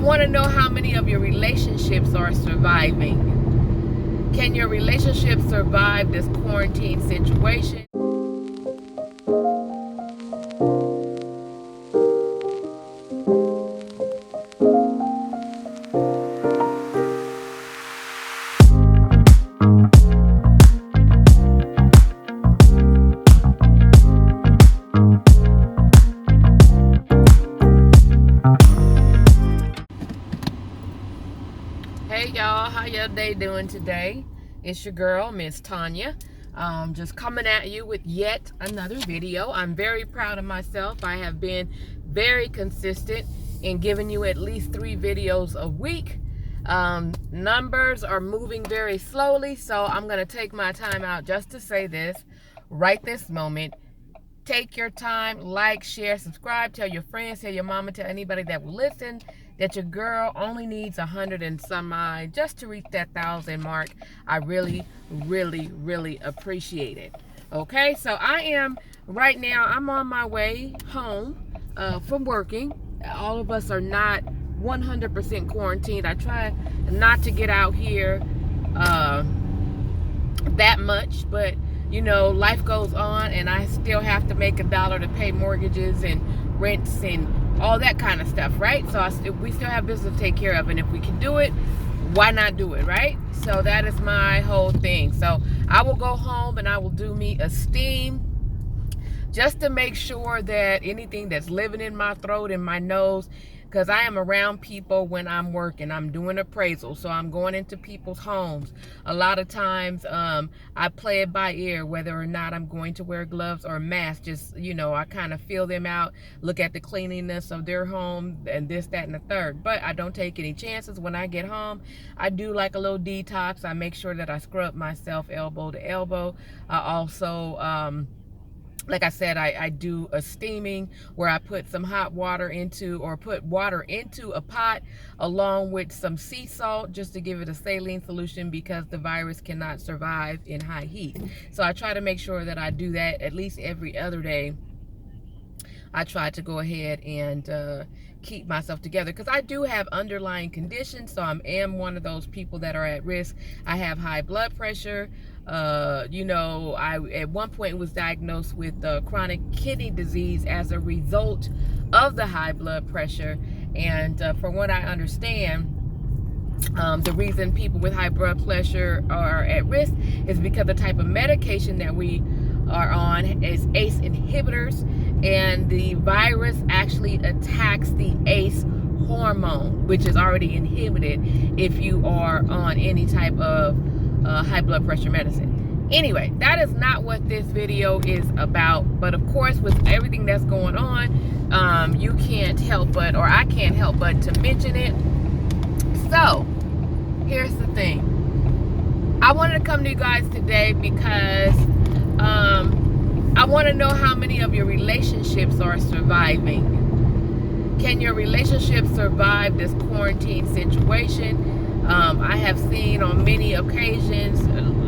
want to know how many of your relationships are surviving. Can your relationship survive this quarantine situation? Hey y'all, how your day doing today? It's your girl, Miss Tonya. Just coming at you with yet another video. I'm very proud of myself. I have been very consistent in giving you at least 3 videos a week. Numbers are moving very slowly, so I'm gonna take my time out just to say this right this moment. Take your time, like, share, subscribe, tell your friends, tell your mama, tell anybody that will listen that your girl only needs 100 and some odd just to reach that 1,000 mark. I really, really, really appreciate it. Okay, so I am right now, I'm on my way home from working. All of us are not 100% quarantined. I try not to get out here that much, but you know, life goes on and I still have to make $1 to pay mortgages and rents and all that kind of stuff, right? So we still have business to take care of, and if we can do it, why not do it, right? So that is my whole thing. So I will go home and I will do me a steam just to make sure that anything that's living in my throat and my nose, because I am around people when I'm working. I'm doing appraisal, so I'm going into people's homes. A lot of times I play it by ear, whether or not I'm going to wear gloves or a mask. Just, you know, I kind of feel them out, look at the cleanliness of their home and this, that, and the third. But I don't take any chances. When I get home, I do like a little detox. I make sure that I scrub myself elbow to elbow. I also like I said, I do a steaming where I put some hot water into, or put water into a pot along with some sea salt just to give it a saline solution, because the virus cannot survive in high heat. So I try to make sure that I do that at least every other day. I try to go ahead and keep myself together, because I do have underlying conditions. So I am one of those people that are at risk. I have high blood pressure. You know, I at one point was diagnosed with chronic kidney disease as a result of the high blood pressure. And from what I understand, the reason people with high blood pressure are at risk is because the type of medication that we are on is ACE inhibitors, and the virus actually attacks the ACE hormone, which is already inhibited if you are on any type of high blood pressure medicine. Anyway, that is not what this video is about, but of course with everything that's going on, you can't help but, or I can't help but to mention it. So here's the thing, I wanted to come to you guys today because I want to know how many of your relationships are surviving. Can your relationship survive this quarantine situation? I have seen on many occasions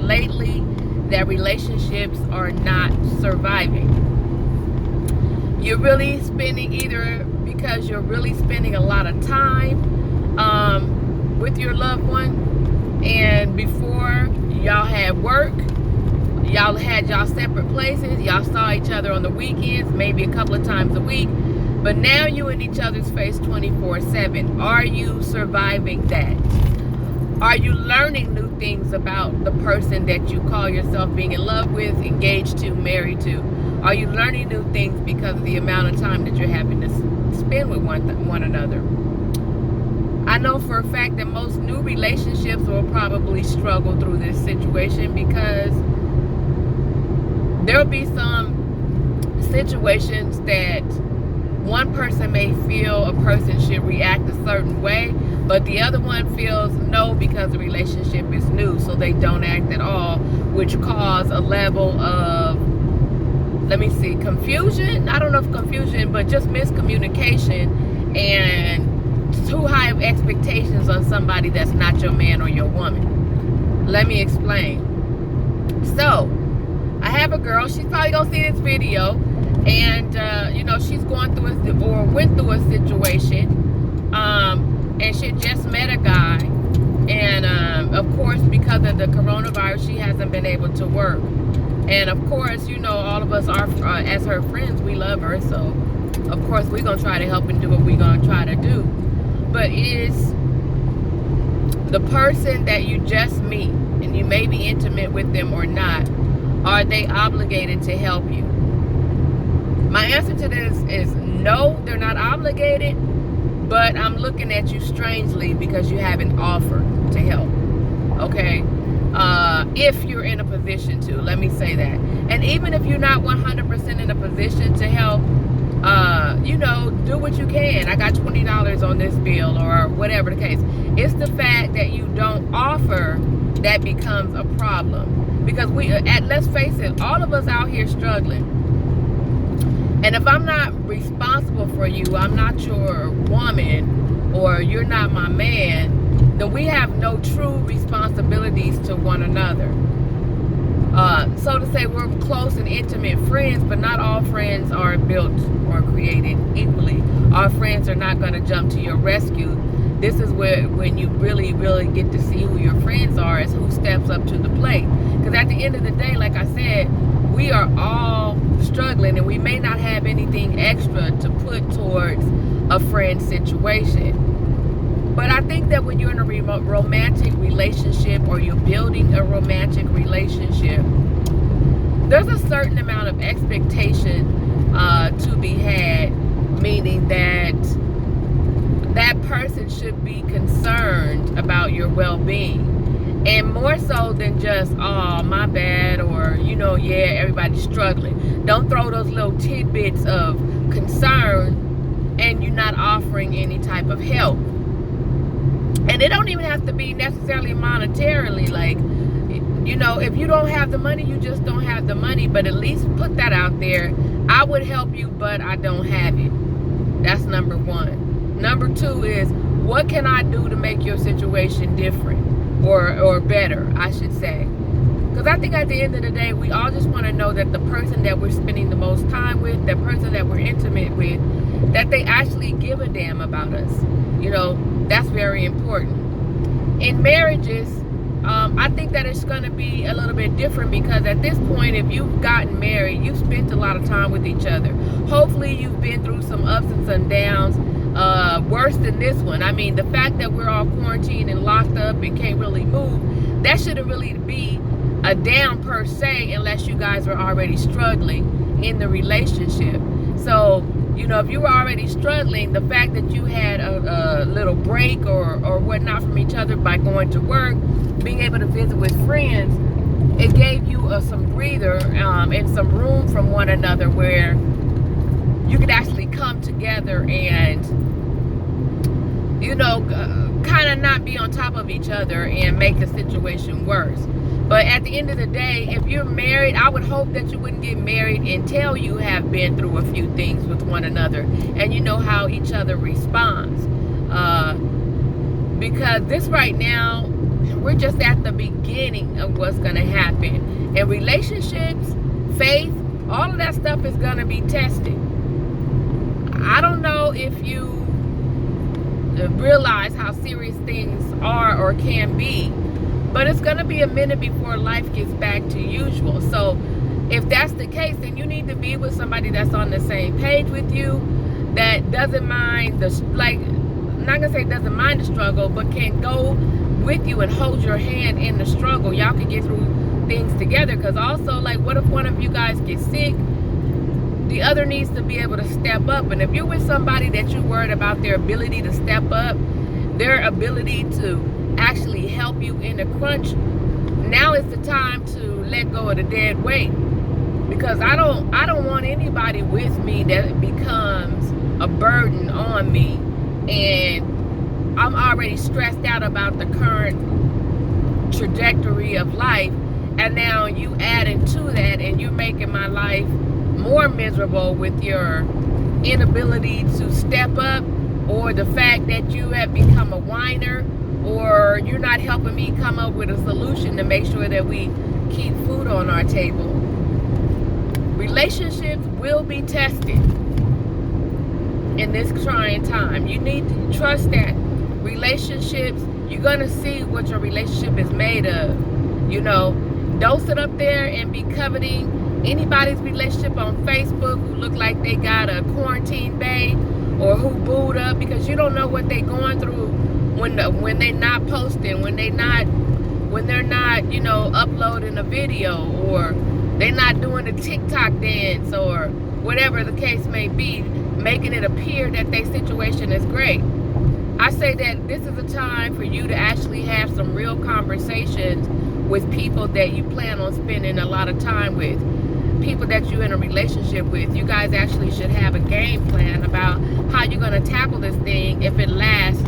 lately that relationships are not surviving. You're really spending, either because you're really spending a lot of time with your loved one, and before y'all had work, y'all had y'all separate places, y'all saw each other on the weekends, maybe a couple of times a week, but now you in each other's face 24/7. Are you surviving that? Are you learning new things about the person that you call yourself being in love with, engaged to, married to? Are you learning new things because of the amount of time that you're having to spend with one another? I know for a fact that most new relationships will probably struggle through this situation, because there'll be some situations that one person may feel a person should react a certain way, but the other one feels no, because the relationship is new, so they don't act at all, which cause a level of, let me see, confusion. I don't know if confusion, but just miscommunication and too high of expectations on somebody that's not your man or your woman. Let me explain. So I have a girl, she's probably gonna see this video, and you know, she's going through or went through a situation, and met a guy, and of course, because of the coronavirus, she hasn't been able to work. And of course, you know, all of us are, as her friends, we love her. So, of course, we're going to try to help and do what we're going to try to do. But is the person that you just meet, and you may be intimate with them or not, are they obligated to help you? My answer to this is no, they're not obligated, but I'm looking at you strangely because you haven't offered to help, okay? If you're in a position to, let me say that. And even if you're not 100% in a position to help, you know, do what you can. I got $20 on this bill, or whatever the case. It's the fact that you don't offer that becomes a problem. Because let's face it, all of us out here struggling. And if I'm not responsible for you, I'm not your woman, or you're not my man, then we have no true responsibilities to one another. So to say, we're close and intimate friends, but not all friends are built or created equally. All friends are not going to jump to your rescue. This is when you really, really get to see who your friends are, as who steps up to the plate. Because at the end of the day, like I said, we are all struggling, and we may not have anything extra to put towards a friend situation. But I think that when you're in a romantic relationship, or you're building a romantic relationship, there's a certain amount of expectation to be had, meaning that that person should be concerned about your well-being, and more so than just, oh, my bad, or, you know, yeah, everybody's struggling. Don't throw those little tidbits of concern and you're not offering any type of help. And it don't even have to be necessarily monetarily. Like, you know, if you don't have the money, you just don't have the money. But at least put that out there. I would help you, but I don't have it. That's number one. Number two is, what can I do to make your situation different, or better, I should say. Because I think at the end of the day, we all just want to know that the person that we're spending the most time with, the person that we're intimate with, that they actually give a damn about us. You know, that's very important. In marriages, I think that it's going to be a little bit different, because at this point, if you've gotten married, you've spent a lot of time with each other. Hopefully, you've been through some ups and some downs, worse than this one. I mean, the fact that we're all quarantined and locked up and can't really move, that shouldn't really be a down per se, unless you guys are already struggling in the relationship. So, you know, if you were already struggling, the fact that you had a little break or whatnot from each other by going to work, being able to visit with friends, it gave you some breather and some room from one another, where you could actually come together and, you know, kind of not be on top of each other and make the situation worse. But at the end of the day, if you're married, I would hope that you wouldn't get married until you have been through a few things with one another, and you know how each other responds. Because this right now, we're just at the beginning of what's going to happen. And relationships, faith, all of that stuff is going to be tested. I don't know if you realize how serious things are or can be, but it's going to be a minute before life gets back to usual. So if that's the case, then you need to be with somebody that's on the same page with you, that doesn't mind I'm not going to say doesn't mind the struggle, but can go with you and hold your hand in the struggle. Y'all can get through things together. Because also, like, what if one of you guys gets sick? The other needs to be able to step up. And if you're with somebody that you're worried about their ability to step up, their ability to actually help you in a crunch, now is the time to let go of the dead weight. Because I don't want anybody with me that becomes a burden on me, and I'm already stressed out about the current trajectory of life, and now you add into that and you're making my life more miserable with your inability to step up, or the fact that you have become a whiner, or you're not helping me come up with a solution to make sure that we keep food on our table. Relationships will be tested in this trying time. You need to trust that relationships, you're gonna see what your relationship is made of. You know, don't sit up there and be coveting anybody's relationship on Facebook who look like they got a quarantine bae, or who booed up, because you don't know what they're going through when they're not posting, when they're not, you know, uploading a video, or they're not doing a TikTok dance, or whatever the case may be, making it appear that their situation is great. I say that this is a time for you to actually have some real conversations with people that you plan on spending a lot of time with, people that you're in a relationship with. You guys actually should have a game plan about how you're going to tackle this thing if it lasts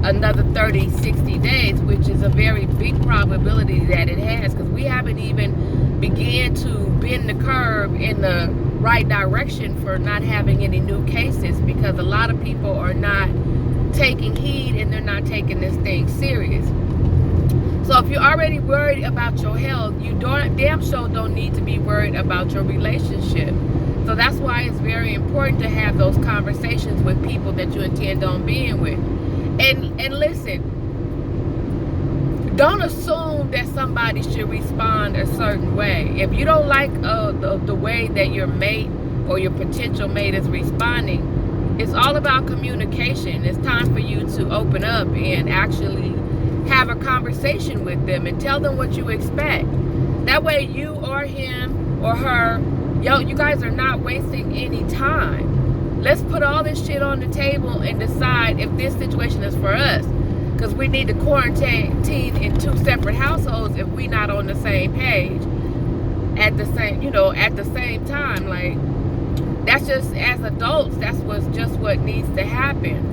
another 30, 60 days, which is a very big probability that it has, because we haven't even began to bend the curve in the right direction for not having any new cases, because a lot of people are not taking heed and they're not taking this thing serious. So if you're already worried about your health, you damn sure don't need to be worried about your relationship. So that's why it's very important to have those conversations with people that you intend on being with. And listen, don't assume that somebody should respond a certain way. If you don't like the way that your mate or your potential mate is responding, it's all about communication. It's time for you to open up and actually have a conversation with them and tell them what you expect. That way you or him or her, you guys are not wasting any time. Let's put all this shit on the table and decide if this situation is for us. Because we need to quarantine in 2 separate households if we're not on the same page at the same, at the same time. Like, that's just, as adults, that's just what needs to happen.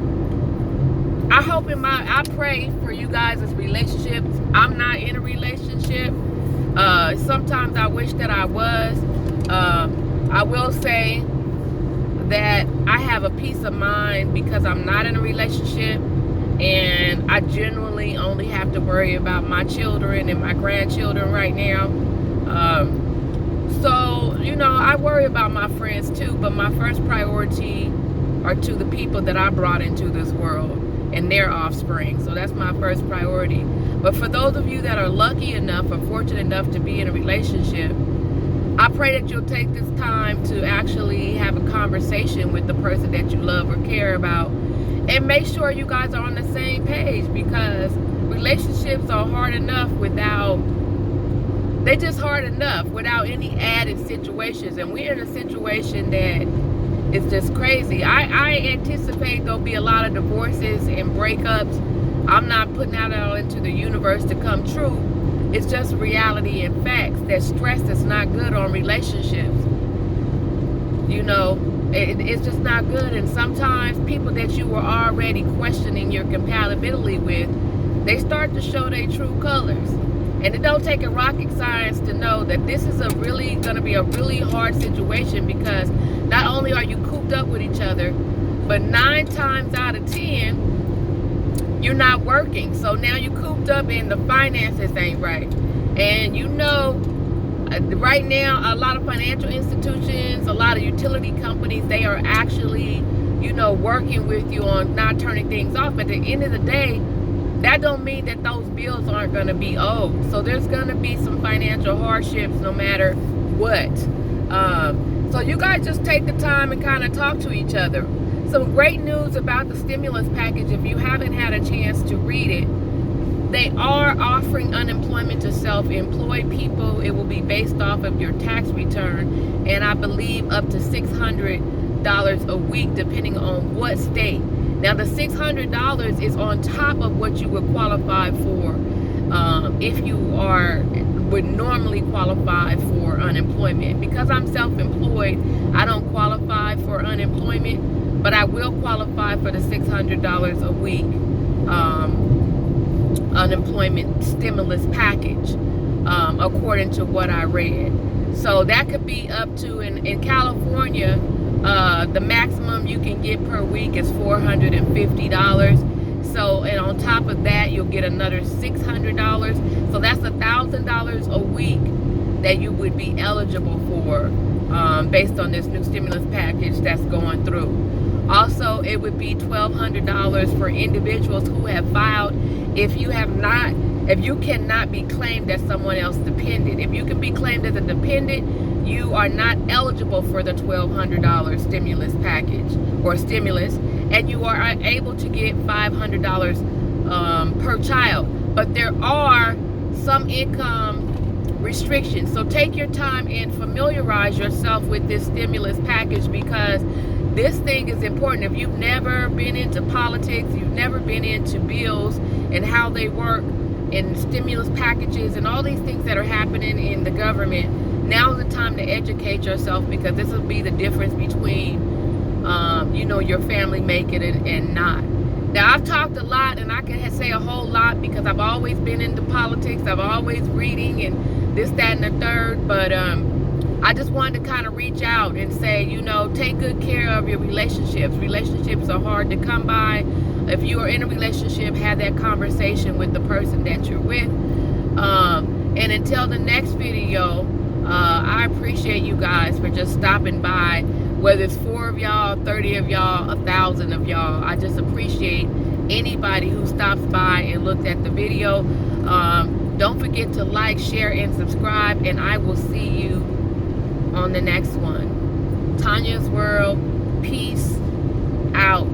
I pray for you guys' relationships. I'm not in a relationship. Sometimes I wish that I was. I will say that I have a peace of mind because I'm not in a relationship, and I generally only have to worry about my children and my grandchildren right now. So, I worry about my friends too, but my first priority are to the people that I brought into this world and their offspring. So that's my first priority. But for those of you that are lucky enough or fortunate enough to be in a relationship, I pray that you'll take this time to actually have a conversation with the person that you love or care about, and make sure you guys are on the same page, because relationships are hard enough they're just hard enough without any added situations. And we're in a situation that is just crazy. I anticipate there'll be a lot of divorces and breakups. I'm not putting that out into the universe to come true. It's just reality and facts that stress is not good on relationships. It's just not good. And sometimes people that you were already questioning your compatibility with, they start to show their true colors. And it don't take a rocket science to know that this is going to be a really hard situation, because not only are you cooped up with each other, but 9 times out of 10, you're not working. So now you cooped up and the finances ain't right. And right now, a lot of financial institutions, a lot of utility companies, they are actually, working with you on not turning things off. But at the end of the day, that don't mean that those bills aren't going to be owed. So there's going to be some financial hardships no matter what. So you guys just take the time and kind of talk to each other. Some great news about the stimulus package. If you haven't had a chance to read it, they are offering unemployment to self-employed people. It will be based off of your tax return, and I believe up to $600 a week, depending on what state. Now, the $600 is on top of what you would qualify for if you would normally qualify for unemployment. Because I'm self-employed, I don't qualify for unemployment, but I will qualify for the $600 a week unemployment stimulus package, according to what I read. So that could be up to, in California, the maximum you can get per week is $450. So, and on top of that, you'll get another $600. So that's $1,000 a week that you would be eligible for, based on this new stimulus package that's going through. Also, it would be $1,200 for individuals who have filed. If you cannot be claimed as someone else's dependent. If you can be claimed as a dependent, you are not eligible for the $1,200 stimulus package or stimulus, and you are able to get $500 per child. But there are some income restrictions. So take your time and familiarize yourself with this stimulus package, because this thing is important. If you've never been into politics, you've never been into bills and how they work, and stimulus packages and all these things that are happening in the government, now is the time to educate yourself, because this will be the difference between your family make it and not. Now, I've talked a lot, and I can say a whole lot because I've always been into politics. I've always reading and this, that, and the third. But I just wanted to kind of reach out and say, take good care of your relationships. Relationships are hard to come by. If you are in a relationship, have that conversation with the person that you're with. And until the next video, I appreciate you guys for just stopping by. Whether it's 4 of y'all, 30 of y'all, 1,000 of y'all, I just appreciate anybody who stops by and looked at the video. Don't forget to like, share, and subscribe, and I will see you on the next one. Tanya's World, peace out.